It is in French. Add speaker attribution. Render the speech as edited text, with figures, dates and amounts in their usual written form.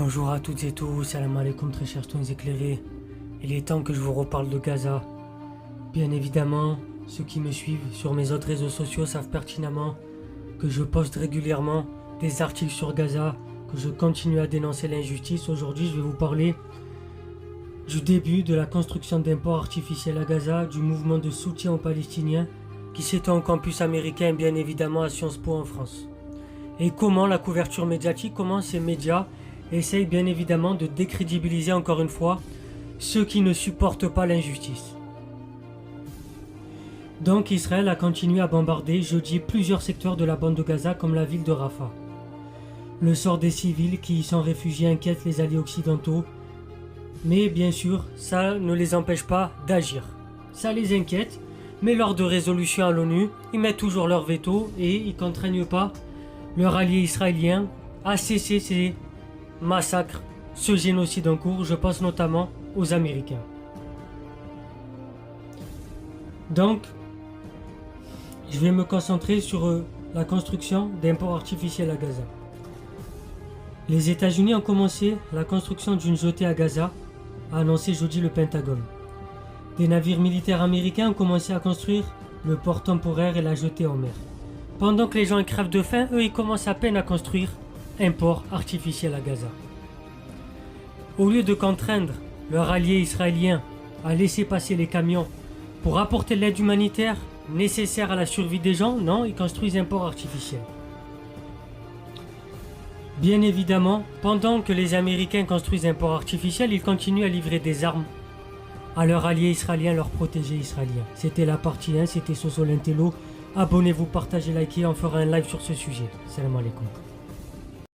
Speaker 1: Bonjour à toutes et tous, salam alaikum très chers stones éclairés. Il est temps que je vous reparle de Gaza. Bien évidemment, ceux qui me suivent sur mes autres réseaux sociaux savent pertinemment que je poste régulièrement des articles sur Gaza, que je continue à dénoncer l'injustice. Aujourd'hui, je vais vous parler du début de la construction d'un port artificiel à Gaza, du mouvement de soutien aux Palestiniens qui s'étend au campus américain et bien évidemment à Sciences Po en France. Et comment la couverture médiatique, comment ces médias essayent bien évidemment de décrédibiliser encore une fois ceux qui ne supportent pas l'injustice. Donc Israël a continué à bombarder jeudi plusieurs secteurs de la bande de Gaza comme la ville de Rafah. Le sort des civils qui y sont réfugiés inquiète les alliés occidentaux, mais bien sûr ça ne les empêche pas d'agir. Ça les inquiète, mais lors de résolutions à l'ONU, ils mettent toujours leur veto et ils ne contraignent pas leur allié israélien à cesser ces massacres, ce génocide en cours. Je pense notamment aux Américains. Donc, je vais me concentrer sur la construction d'un port artificiel à Gaza. Les États-Unis ont commencé la construction d'une jetée à Gaza, a annoncé jeudi le Pentagone. Des navires militaires américains ont commencé à construire le port temporaire et la jetée en mer. Pendant que les gens crèvent de faim, eux ils commencent à peine à construire un port artificiel à Gaza. Au lieu de contraindre leur allié israélien à laisser passer les camions pour apporter l'aide humanitaire nécessaire à la survie des gens, non, ils construisent un port artificiel. Bien évidemment, pendant que les Américains construisent un port artificiel, ils continuent à livrer des armes à leurs alliés israéliens, leurs protégés israéliens. C'était la partie 1, c'était Soso Lintello. Abonnez-vous, partagez, likez, on fera un live sur ce sujet. Salam alaikum.